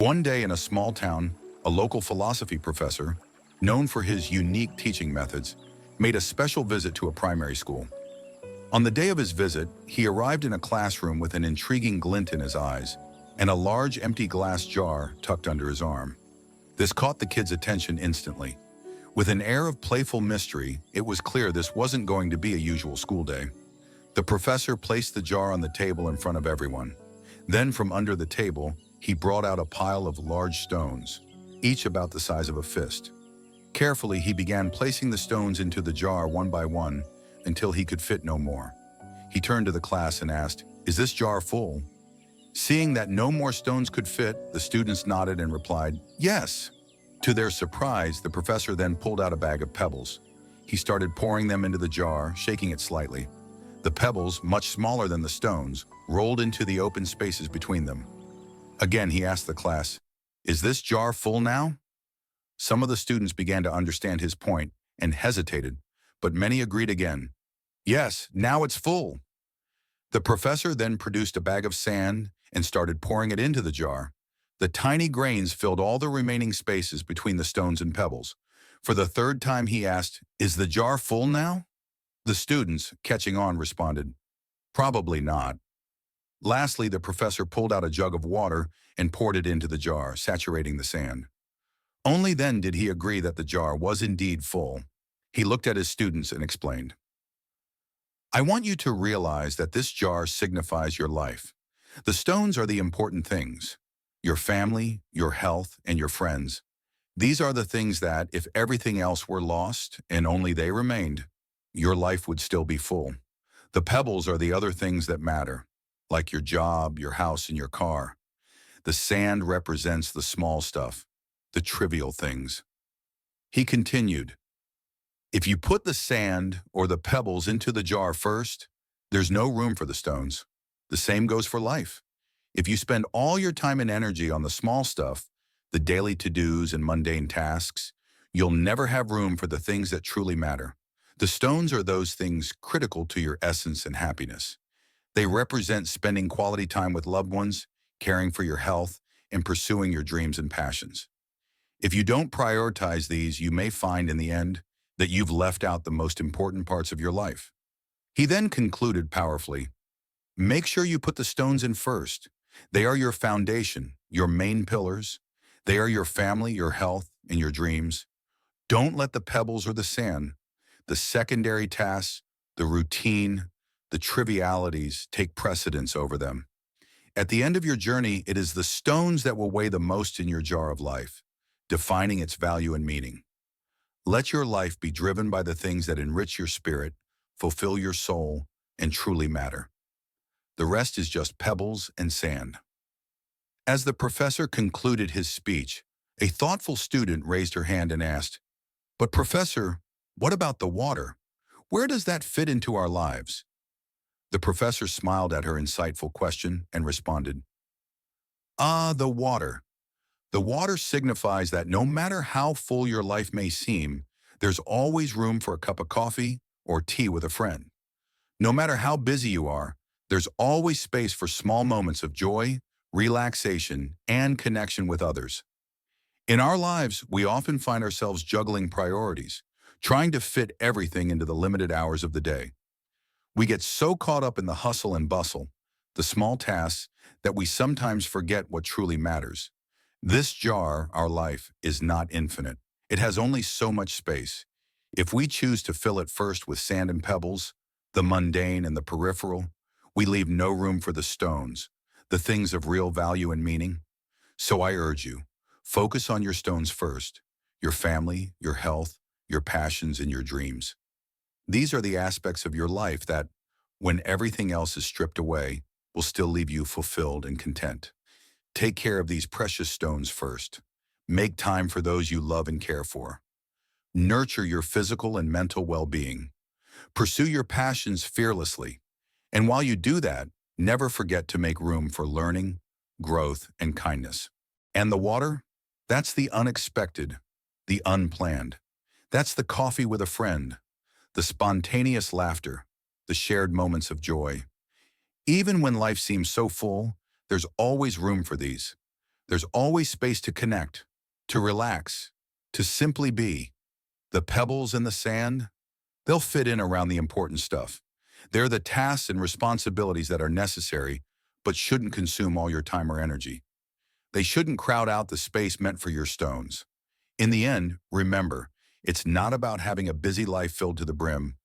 One day in a small town, a local philosophy professor, known for his unique teaching methods, made a special visit to a primary school. On the day of his visit, he arrived in a classroom with an intriguing glint in his eyes and a large empty glass jar tucked under his arm. This caught the kids' attention instantly. With an air of playful mystery, it was clear this wasn't going to be a usual school day. The professor placed the jar on the table in front of everyone. Then from under the table, he brought out a pile of large stones, each about the size of a fist. Carefully, he began placing the stones into the jar one by one until he could fit no more. He turned to the class and asked, "Is this jar full?" Seeing that no more stones could fit, the students nodded and replied, "Yes." To their surprise, the professor then pulled out a bag of pebbles. He started pouring them into the jar, shaking it slightly. The pebbles, much smaller than the stones, rolled into the open spaces between them. Again, he asked the class, "Is this jar full now?" Some of the students began to understand his point and hesitated, but many agreed again. "Yes, now it's full." The professor then produced a bag of sand and started pouring it into the jar. The tiny grains filled all the remaining spaces between the stones and pebbles. For the third time he asked, "Is the jar full now?" The students, catching on, responded, "Probably not." Lastly, the professor pulled out a jug of water and poured it into the jar, saturating the sand. Only then did he agree that the jar was indeed full. He looked at his students and explained, "I want you to realize that this jar signifies your life. The stones are the important things. Your family, your health, and your friends. These are the things that, if everything else were lost and only they remained, your life would still be full. The pebbles are the other things that matter, like your job, your house, and your car. The sand represents the small stuff, the trivial things." He continued, "If you put the sand or the pebbles into the jar first, there's no room for the stones. The same goes for life. If you spend all your time and energy on the small stuff, the daily to-dos and mundane tasks, you'll never have room for the things that truly matter. The stones are those things critical to your essence and happiness. They represent spending quality time with loved ones, caring for your health, and pursuing your dreams and passions. If you don't prioritize these, you may find in the end that you've left out the most important parts of your life." He then concluded powerfully, "Make sure you put the stones in first. They are your foundation, your main pillars. They are your family, your health, and your dreams. Don't let the pebbles or the sand, the secondary tasks, the routine, the trivialities take precedence over them. At the end of your journey, it is the stones that will weigh the most in your jar of life, defining its value and meaning. Let your life be driven by the things that enrich your spirit, fulfill your soul, and truly matter. The rest is just pebbles and sand." As the professor concluded his speech, a thoughtful student raised her hand and asked, "But professor, what about the water? Where does that fit into our lives?" The professor smiled at her insightful question and responded, "Ah, the water. The water signifies that no matter how full your life may seem, there's always room for a cup of coffee or tea with a friend. No matter how busy you are, there's always space for small moments of joy, relaxation, and connection with others. In our lives, we often find ourselves juggling priorities, trying to fit everything into the limited hours of the day. We get so caught up in the hustle and bustle, the small tasks, that we sometimes forget what truly matters. This jar, our life, is not infinite. It has only so much space. If we choose to fill it first with sand and pebbles, the mundane and the peripheral, we leave no room for the stones, the things of real value and meaning. So I urge you, focus on your stones first, your family, your health, your passions, and your dreams. These are the aspects of your life that, when everything else is stripped away, will still leave you fulfilled and content. Take care of these precious stones first. Make time for those you love and care for. Nurture your physical and mental well-being. Pursue your passions fearlessly. And while you do that, never forget to make room for learning, growth, and kindness. And the water? That's the unexpected, the unplanned. That's the coffee with a friend, the spontaneous laughter, the shared moments of joy. Even when life seems so full, there's always room for these. There's always space to connect, to relax, to simply be. The pebbles and the sand, they'll fit in around the important stuff. They're the tasks and responsibilities that are necessary, but shouldn't consume all your time or energy. They shouldn't crowd out the space meant for your stones. In the end, remember, it's not about having a busy life filled to the brim,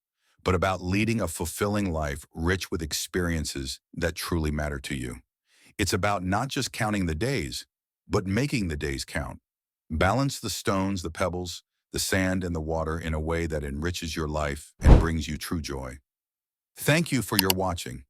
but about leading a fulfilling life rich with experiences that truly matter to you. It's about not just counting the days, but making the days count. Balance the stones, the pebbles, the sand, and the water in a way that enriches your life and brings you true joy. Thank you for your watching.